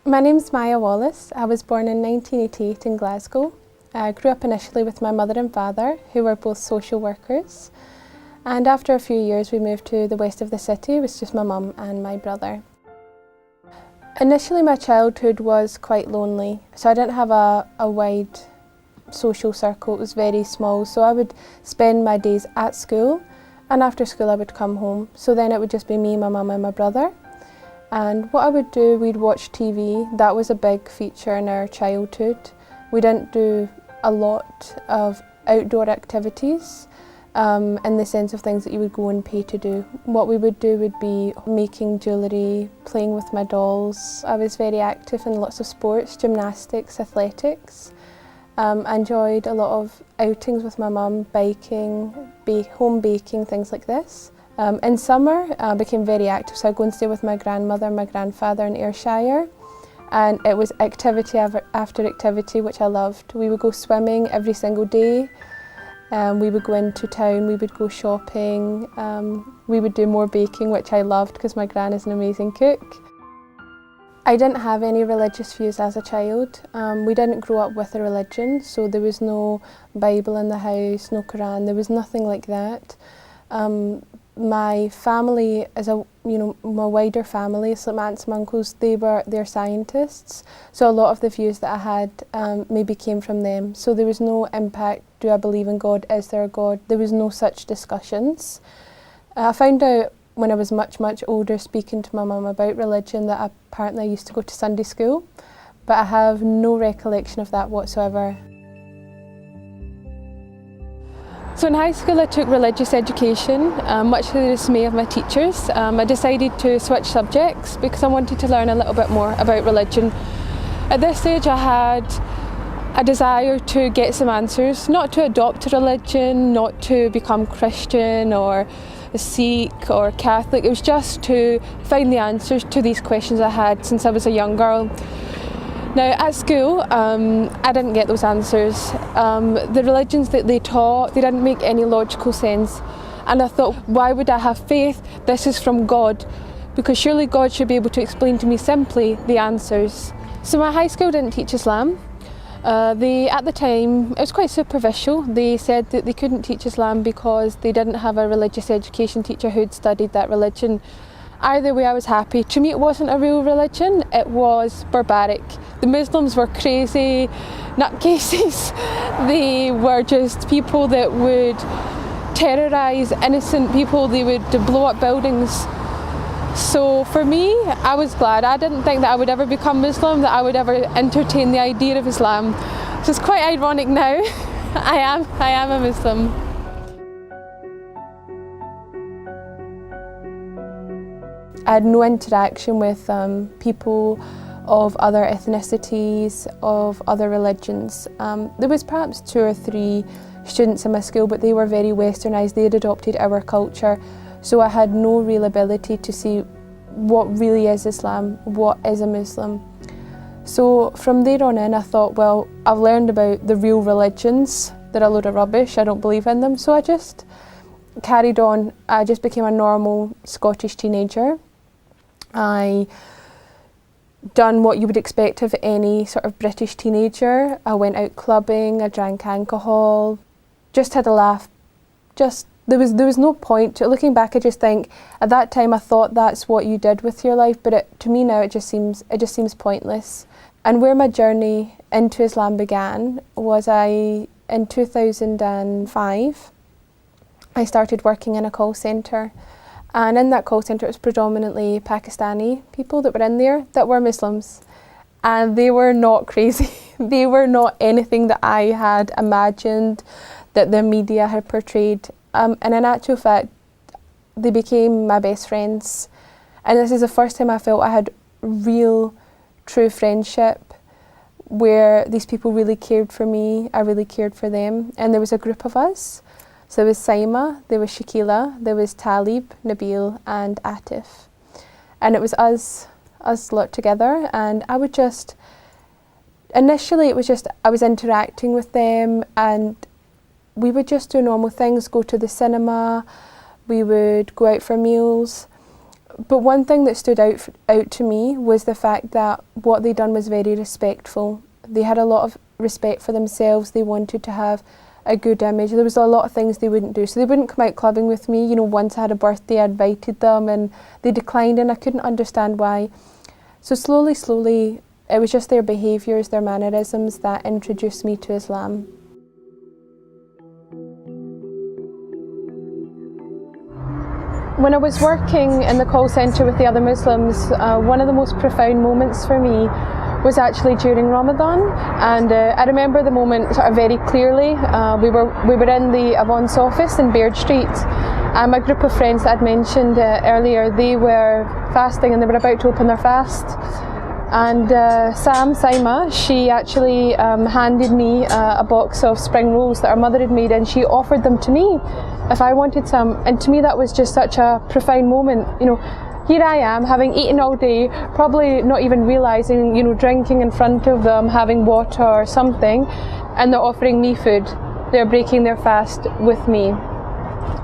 My name's Wallace. I was born in 1988 in Glasgow. I grew up initially with my mother and father, who were both social workers. And after a few years we moved to the west of the city. It was just my mum and my brother. Initially my childhood was quite lonely, so I didn't have a wide social circle. It was very small, so I would spend my days at school, and after school I would come home. So then it would just be me, my mum and my brother. And what I would do, we'd watch TV. That was a big feature in our childhood. We didn't do a lot of outdoor activities in the sense of things that you would go and pay to do. What we would do would be making jewellery, playing with my dolls. I was very active in lots of sports, gymnastics, athletics. I enjoyed a lot of outings with my mum, biking, home baking, things like this. In summer I became very active, so I'd go and stay with my grandmother and my grandfather in Ayrshire, and it was activity after activity which I loved. We would go swimming every single day, we would go into town, we would go shopping, we would do more baking, which I loved because my gran is an amazing cook. I didn't have any religious views as a child. We didn't grow up with a religion, so there was no Bible in the house, no Quran, there was nothing like that. My family, my wider family, so my aunts and uncles, they're scientists, so a lot of the views that I had maybe came from them. So there was no impact, do I believe in God, is there a God? There was no such discussions. I found out when I was much older, speaking to my mum about religion, that apparently I used to go to Sunday school, but I have no recollection of that whatsoever. So in high school I took religious education, much to the dismay of my teachers. I decided to switch subjects because I wanted to learn a little bit more about religion. At this stage I had a desire to get some answers, not to adopt a religion, not to become Christian or a Sikh or Catholic. It was just to find the answers to these questions I had since I was a young girl. Now at school, I didn't get those answers. The religions that they taught, they didn't make any logical sense. And I thought, why would I have faith? This is from God, because surely God should be able to explain to me simply the answers. So my high school didn't teach Islam. At the time, it was quite superficial. They said that they couldn't teach Islam because they didn't have a religious education teacher who'd studied that religion. Either way, I was happy. To me, it wasn't a real religion, it was barbaric. The Muslims were crazy nutcases. They were just people that would terrorise innocent people, they would blow up buildings. So for me, I was glad. I didn't think that I would ever become Muslim, that I would ever entertain the idea of Islam. So it's quite ironic now. I am a Muslim. I had no interaction with people of other ethnicities, of other religions. There was perhaps 2 or 3 students in my school, but they were very westernised. They had adopted our culture, so I had no real ability to see what really is Islam, what is a Muslim. So from there on in I thought, well, I've learned about the real religions. They're a load of rubbish, I don't believe in them. So I just carried on. I just became a normal Scottish teenager. I done what you would expect of any sort of British teenager. I went out clubbing, I drank alcohol, just had a laugh. There was no point to it. Looking back, I just think at that time I thought that's what you did with your life, but to me now it just seems pointless. And where my journey into Islam began was in 2005 I started working in a call centre. And in that call centre it was predominantly Pakistani people that were in there that were Muslims. And they were not crazy. They were not anything that I had imagined, that the media had portrayed. And in actual fact, they became my best friends. And this is the first time I felt I had real, true friendship, where these people really cared for me, I really cared for them. And there was a group of us. So there was Saima, there was Shakila, there was Talib, Nabil and Atif. And it was us lot together, and I would just, initially it was just, I was interacting with them and we would just do normal things, go to the cinema, we would go out for meals. But one thing that stood out to me was the fact that what they'd done was very respectful. They had a lot of respect for themselves. They wanted to have a good image. There was a lot of things they wouldn't do. So they wouldn't come out clubbing with me. You know, once I had a birthday, I invited them and they declined, and I couldn't understand why. So slowly, it was just their behaviours, their mannerisms that introduced me to Islam. When I was working in the call centre with the other Muslims, one of the most profound moments for me was actually during Ramadan, and I remember the moment sort of very clearly. We were in the Avance office in Baird Street, and my group of friends that I'd mentioned earlier, they were fasting and they were about to open their fast. And Saima, she actually handed me a box of spring rolls that her mother had made, and she offered them to me if I wanted some. And to me that was just such a profound moment. You know, here I am, having eaten all day, probably not even realising, you know, drinking in front of them, having water or something, and they're offering me food. They're breaking their fast with me.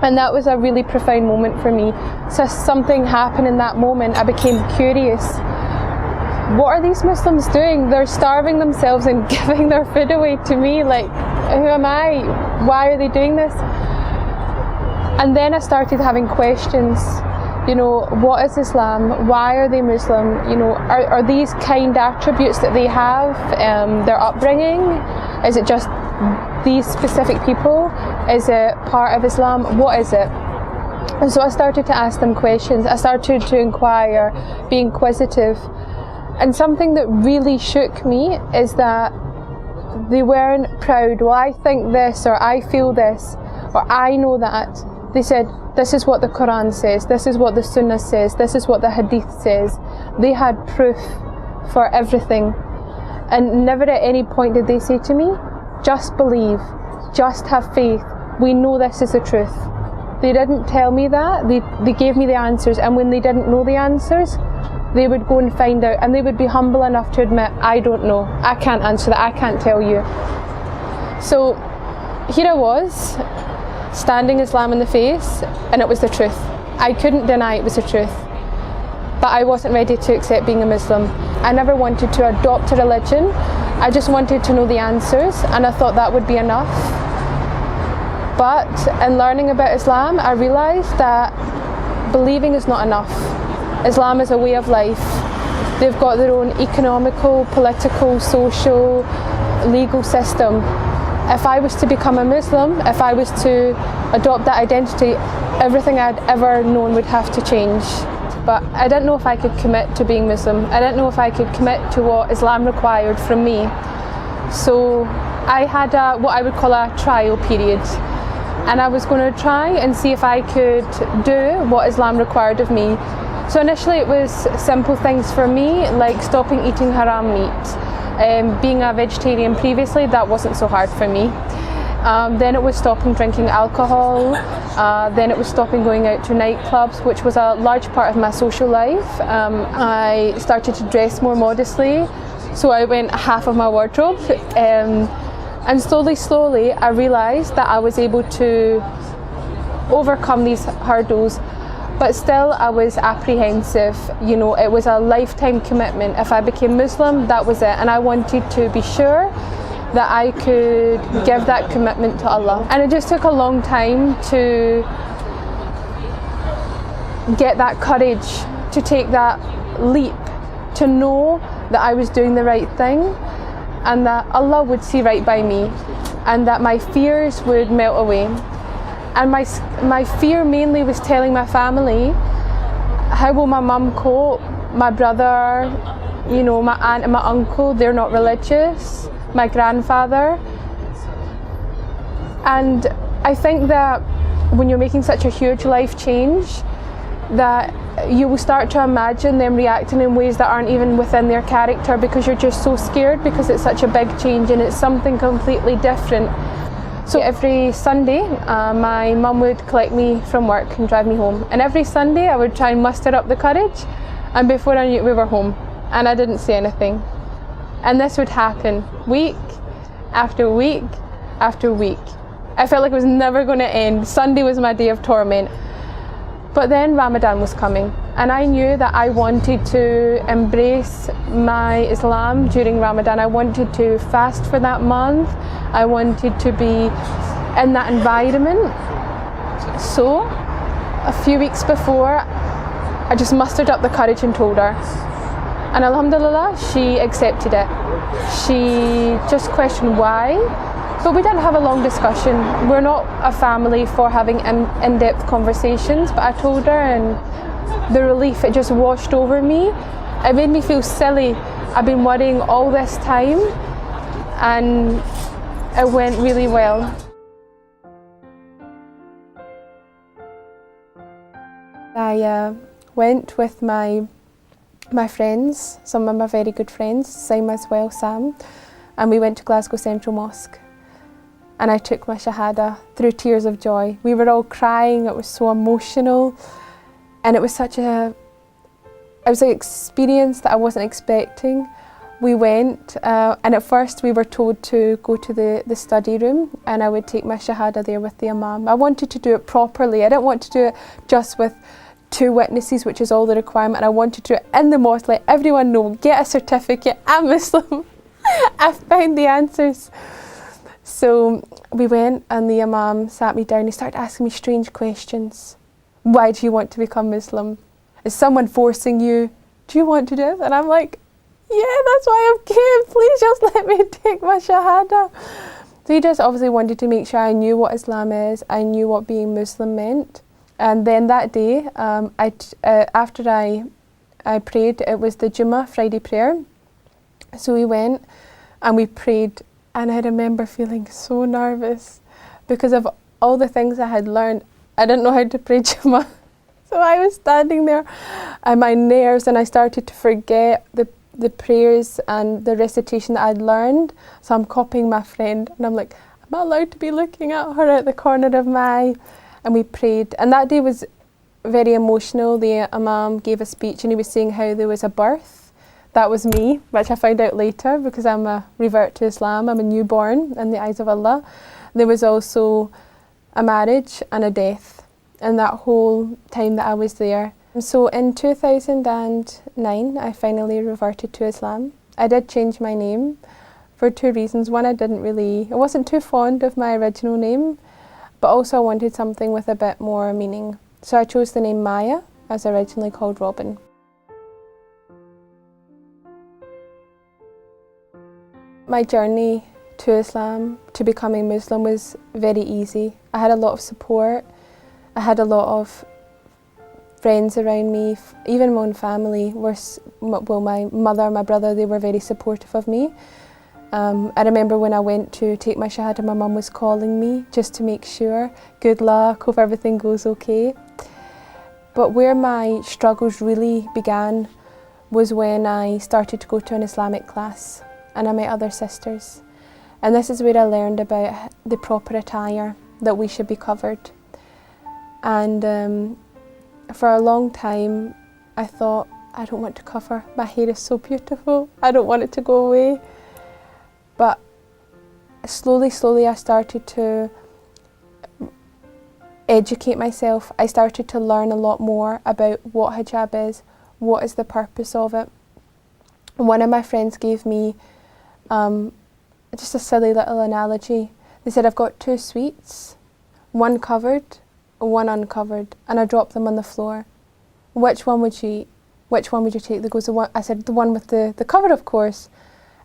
And that was a really profound moment for me. So something happened in that moment. I became curious. What are these Muslims doing? They're starving themselves and giving their food away to me. Like, who am I? Why are they doing this? And then I started having questions. You know, what is Islam? Why are they Muslim? You know, are these kind attributes that they have, their upbringing? Is it just these specific people? Is it part of Islam? What is it? And so I started to ask them questions. I started to inquire, be inquisitive. And something that really shook me is that they weren't proud. Well, I think this, or I feel this, or I know that. They said, this is what the Quran says, this is what the Sunnah says, this is what the Hadith says. They had proof for everything. And never at any point did they say to me, just believe, just have faith, we know this is the truth. They didn't tell me that, they gave me the answers, and when they didn't know the answers, they would go and find out, and they would be humble enough to admit, I don't know, I can't answer that, I can't tell you. So here I was, standing Islam in the face, and it was the truth. I couldn't deny it was the truth. But I wasn't ready to accept being a Muslim. I never wanted to adopt a religion. I just wanted to know the answers, and I thought that would be enough. But in learning about Islam, I realised that believing is not enough. Islam is a way of life. They've got their own economical, political, social, legal system. If I was to become a Muslim, if I was to adopt that identity, everything I'd ever known would have to change. But I didn't know if I could commit to being Muslim. I didn't know if I could commit to what Islam required from me. So I had what I would call a trial period. And I was going to try and see if I could do what Islam required of me. So initially it was simple things for me, like stopping eating haram meat. Being a vegetarian previously, that wasn't so hard for me. Then it was stopping drinking alcohol. Then it was stopping going out to nightclubs, which was a large part of my social life. I started to dress more modestly, so I went half of my wardrobe. And slowly, I realised that I was able to overcome these hurdles. But still, I was apprehensive. You know, it was a lifetime commitment. If I became Muslim, that was it. And I wanted to be sure that I could give that commitment to Allah. And it just took a long time to get that courage, to take that leap, to know that I was doing the right thing, and that Allah would see right by me, and that my fears would melt away. And my fear mainly was telling my family, how will my mum cope, my brother, you know, my aunt and my uncle, they're not religious, my grandfather. And I think that when you're making such a huge life change, that you will start to imagine them reacting in ways that aren't even within their character, because you're just so scared, because it's such a big change and it's something completely different. So every Sunday, my mum would collect me from work and drive me home. And every Sunday I would try and muster up the courage, and before I knew it, we were home. And I didn't say anything. And this would happen week after week after week. I felt like it was never going to end. Sunday was my day of torment. But then Ramadan was coming, And I knew that I wanted to embrace my Islam during Ramadan. I wanted to fast for that month. I wanted to be in that environment. So, a few weeks before, I just mustered up the courage and told her. And alhamdulillah, she accepted it. She just questioned why, but we didn't have a long discussion. We're not a family for having in-depth conversations, but I told her, and the relief, it just washed over me. It made me feel silly. I've been worrying all this time, and it went really well. I went with my friends, some of my very good friends, Sam as well, Sam, and we went to Glasgow Central Mosque. And I took my Shahada through tears of joy. We were all crying, it was so emotional, and it was an experience that I wasn't expecting. We went, and at first we were told to go to the study room, and I would take my Shahada there with the Imam. I wanted to do it properly. I didn't want to do it just with 2 witnesses, which is all the requirement. I wanted to do it in the mosque, let everyone know, get a certificate, I'm Muslim. I found the answers. So we went, and the Imam sat me down. He started asking me strange questions. Why do you want to become Muslim? Is someone forcing you? Do you want to do it? And I'm like, yeah, that's why I'm here. Please just let me take my Shahada. So he just obviously wanted to make sure I knew what Islam is. I knew what being Muslim meant. And then that day, after I prayed, it was the Jummah Friday prayer. So we went and we prayed, and I remember feeling so nervous because of all the things I had learned. I didn't know how to pray Jummah. So I was standing there and my nerves, and I started to forget the prayers and the recitation that I'd learned. So I'm copying my friend, and I'm like, am I allowed to be looking at her at the corner of my eye? And we prayed, and that day was very emotional. The Imam gave a speech, and he was saying how there was a birth. That was me, which I found out later because I'm a revert to Islam. I'm a newborn in the eyes of Allah. There was also a marriage and a death, and that whole time that I was there. So in 2009, I finally reverted to Islam. I did change my name for 2 reasons. One, I wasn't too fond of my original name, but also I wanted something with a bit more meaning. So I chose the name Maya, as originally called Robin. My journey to Islam, to becoming Muslim, was very easy. I had a lot of support. I had a lot of friends around me, even my own family my mother, my brother, they were very supportive of me. I remember when I went to take my Shahada, my mum was calling me just to make sure, good luck, hope everything goes okay. But where my struggles really began was when I started to go to an Islamic class, and I met other sisters. And this is where I learned about the proper attire, that we should be covered. And for a long time I thought, I don't want to cover, my hair is so beautiful, I don't want it to go away. But slowly I started to educate myself. I started to learn a lot more about what hijab is, what is the purpose of it. One of my friends gave me just a silly little analogy. They said, I've got 2 sweets, one covered, one uncovered, and I dropped them on the floor. Which one would you eat? Which one would you take? I said, the one with the cover, of course.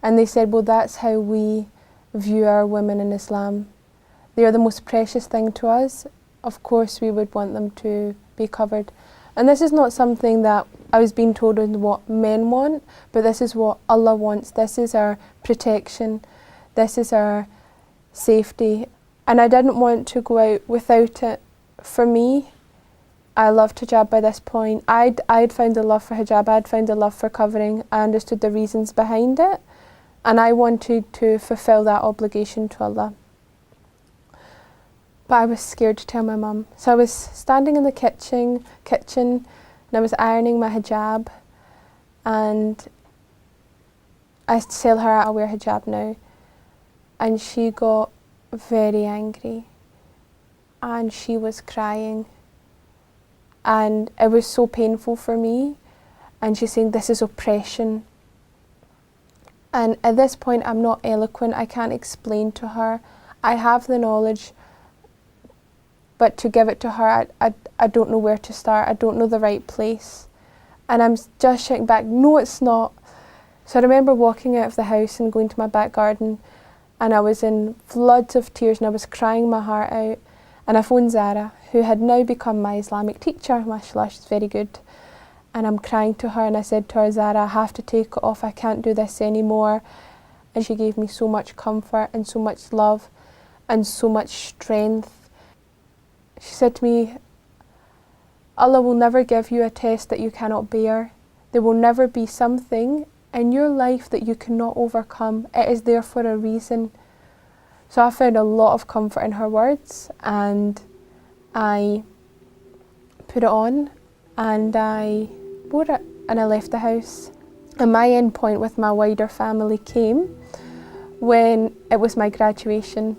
And they said, well, that's how we view our women in Islam. They are the most precious thing to us. Of course, we would want them to be covered. And this is not something that I was being told is what men want, but this is what Allah wants. This is our protection. This is our safety. And I didn't want to go out without it. For me, I loved hijab by this point. I'd found a love for hijab, I'd found a love for covering. I understood the reasons behind it, and I wanted to fulfill that obligation to Allah. But I was scared to tell my mum. So I was standing in the kitchen and I was ironing my hijab, and I tell her I'll wear hijab now. And she got very angry and she was crying. and it was so painful for me. And she's saying, this is oppression. And at this point, I'm not eloquent. I can't explain to her. I have the knowledge, but to give it to her, I don't know where to start. I don't know the right place. And I'm just shouting back, no, it's not. So I remember walking out of the house and going to my back garden, and I was in floods of tears and I was crying my heart out. And I phoned Zara, who had now become my Islamic teacher. Mashallah, she's very good. And I'm crying to her, and I said to her, Zara, I have to take it off. I can't do this anymore. And she gave me so much comfort and so much love and so much strength. She said to me, Allah will never give you a test that you cannot bear. There will never be something in your life that you cannot overcome. It is there for a reason. So I found a lot of comfort in her words, and I put it on and I wore it and I left the house. And my end point with my wider family came when it was my graduation,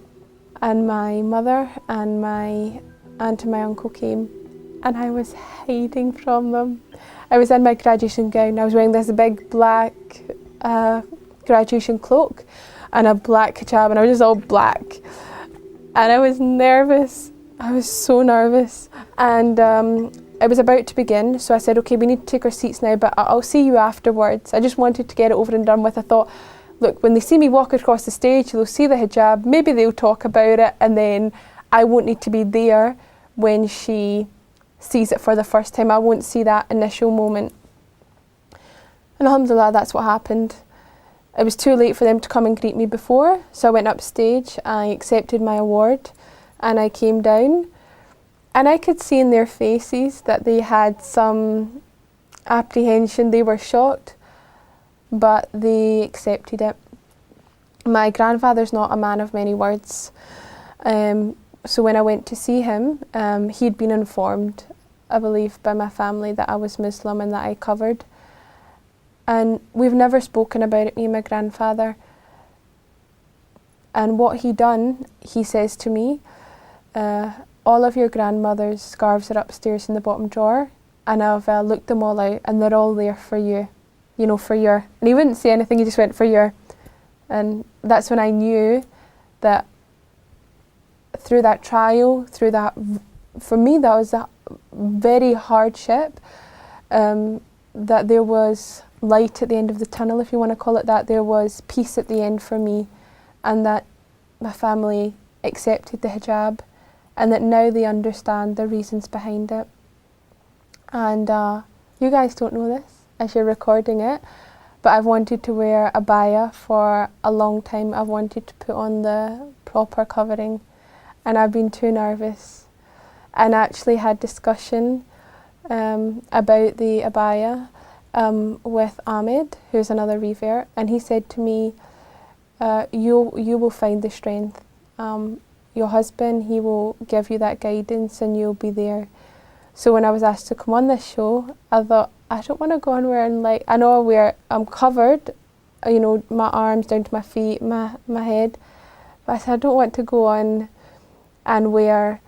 and my mother and my aunt and my uncle came, and I was hiding from them. I was in my graduation gown. I was wearing this big black graduation cloak and a black hijab, and I was just all black. And I was nervous. I was so nervous. And it was about to begin, so I said, okay, we need to take our seats now, but I'll see you afterwards. I just wanted to get it over and done with. I thought, look, when they see me walk across the stage, they'll see the hijab, maybe they'll talk about it, and then I won't need to be there when she sees it for the first time. I won't see that initial moment. And alhamdulillah, that's what happened. It was too late for them to come and greet me before, so I went upstage, I accepted my award, and I came down. And I could see in their faces that they had some apprehension. They were shocked, but they accepted it. My grandfather's not a man of many words. So when I went to see him, he'd been informed, I believe, by my family that I was Muslim and that I covered. And we've never spoken about it, me and my grandfather. And what he done, he says to me, all of your grandmother's scarves are upstairs in the bottom drawer, and I've looked them all out, and they're all there for you, you know, for your. And he wouldn't say anything, he just went, for your. And that's when I knew that through that trial, through that, for me that was a very hardship, that there was light at the end of the tunnel, if you want to call it that. There was peace at the end for me, and that my family accepted the hijab, and that now they understand the reasons behind it. And you guys don't know this as you're recording it, but I've wanted to wear a abaya for a long time. I've wanted to put on the proper covering, and I've been too nervous. And I actually had discussion about the abaya with Ahmed, who's another revert, and he said to me, you will find the strength. Your husband, he will give you that guidance and you'll be there. So when I was asked to come on this show, I thought, I don't want to go on wearing, like, I know I'm covered, you know, my arms down to my feet, my head, but I said, I don't want to go on and wear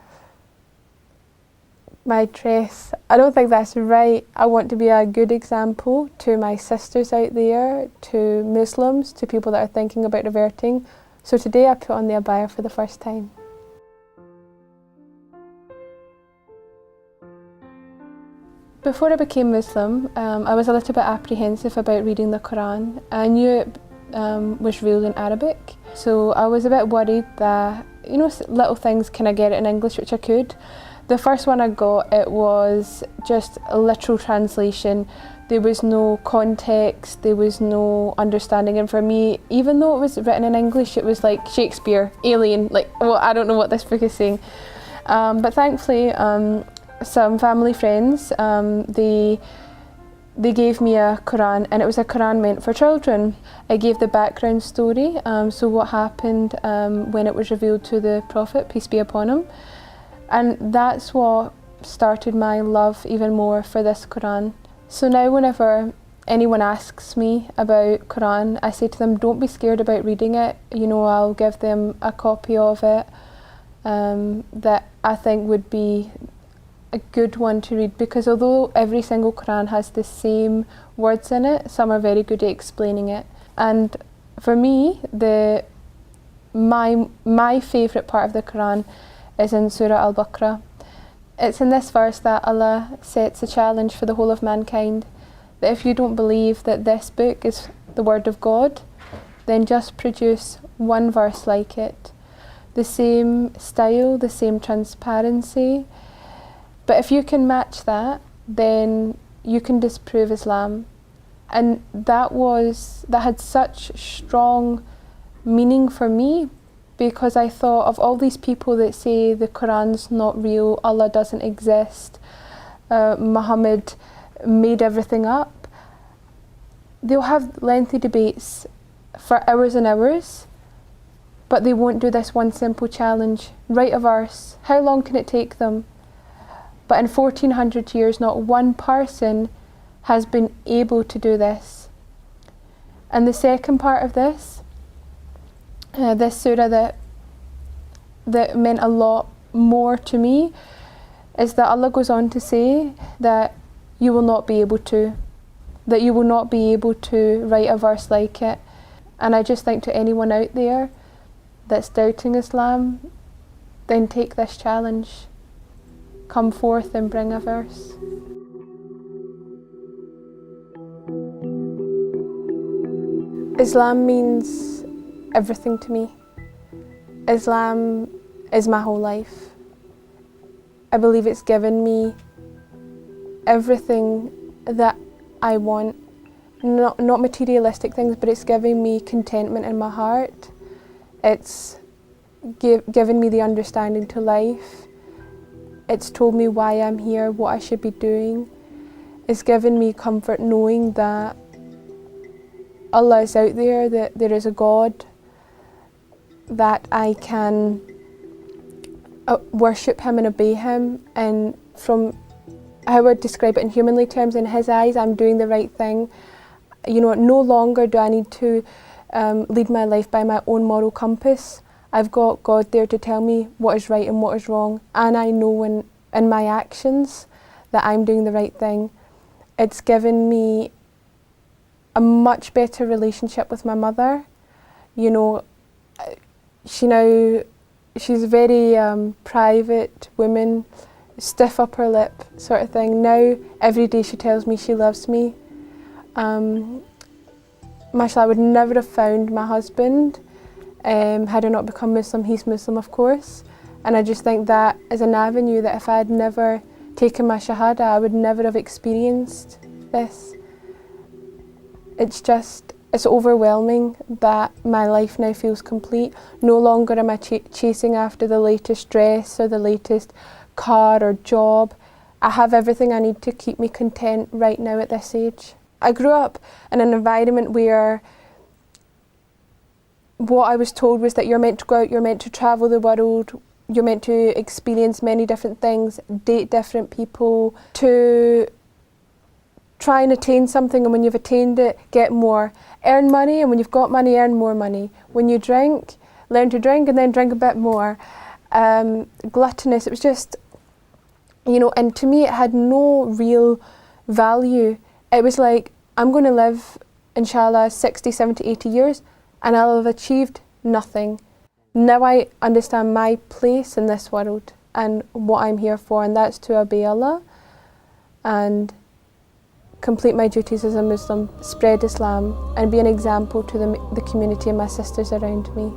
my dress. I don't think that's right. I want to be a good example to my sisters out there, to Muslims, to people that are thinking about reverting. So today I put on the abaya for the first time. Before I became Muslim, I was a little bit apprehensive about reading the Quran. I knew it was revealed in Arabic, so I was a bit worried that, you know, little things, can I get it in English, which I could. The first one I got, it was just a literal translation. There was no context, there was no understanding, and for me, even though it was written in English, it was like Shakespeare, Alien, like, well, I don't know what this book is saying. But thankfully, some family friends, they gave me a Quran, and it was a Quran meant for children. I gave the background story, so what happened when it was revealed to the Prophet, peace be upon him. And that's what started my love even more for this Quran. So now whenever anyone asks me about Quran, I say to them, don't be scared about reading it. You know, I'll give them a copy of it that I think would be a good one to read, because although every single Quran has the same words in it, some are very good at explaining it. And for me, my favourite part of the Quran is in Surah Al-Baqarah. It's in this verse that Allah sets a challenge for the whole of mankind, that if you don't believe that this book is the word of God, then just produce one verse like it. The same style, the same transparency. But if you can match that, then you can disprove Islam. And that had such strong meaning for me, because I thought of all these people that say the Quran's not real, Allah doesn't exist, Muhammad made everything up. They'll have lengthy debates for hours and hours, but they won't do this one simple challenge. Write a verse. How long can it take them? But in 1400 years, not one person has been able to do this. And the second part of this surah that meant a lot more to me, is that Allah goes on to say that you will not be able to write a verse like it. And I just think to anyone out there that's doubting Islam, then take this challenge. Come forth and bring a verse. Islam means everything to me. Islam is my whole life. I believe it's given me everything that I want. Not materialistic things, but it's giving me contentment in my heart. It's given me the understanding to life. It's told me why I'm here, what I should be doing. It's given me comfort knowing that Allah is out there, that there is a God, that I can worship Him and obey Him. And from how I would describe it in humanly terms, in His eyes, I'm doing the right thing. You know, no longer do I need to lead my life by my own moral compass. I've got God there to tell me what is right and what is wrong, and I know in my actions that I'm doing the right thing. It's given me a much better relationship with my mother. You know, she's a very private woman, stiff upper lip sort of thing. Now, every day she tells me she loves me. Mashallah, I would never have found my husband had I not become Muslim. He's Muslim, of course. And I just think that is an avenue that if I had never taken my Shahada, I would never have experienced this. It's overwhelming that my life now feels complete. No longer am I chasing after the latest dress or the latest car or job. I have everything I need to keep me content right now at this age. I grew up in an environment where what I was told was that you're meant to go out, you're meant to travel the world, you're meant to experience many different things, date different people, to try and attain something, and when you've attained it, get more. Earn money, and when you've got money, earn more money. When you drink, learn to drink and then drink a bit more. Gluttonous, it was just, you know, and to me it had no real value. It was like, I'm going to live, inshallah, 60, 70, 80 years, and I'll have achieved nothing. Now I understand my place in this world and what I'm here for, and that's to obey Allah and complete my duties as a Muslim, spread Islam, and be an example to the community and my sisters around me.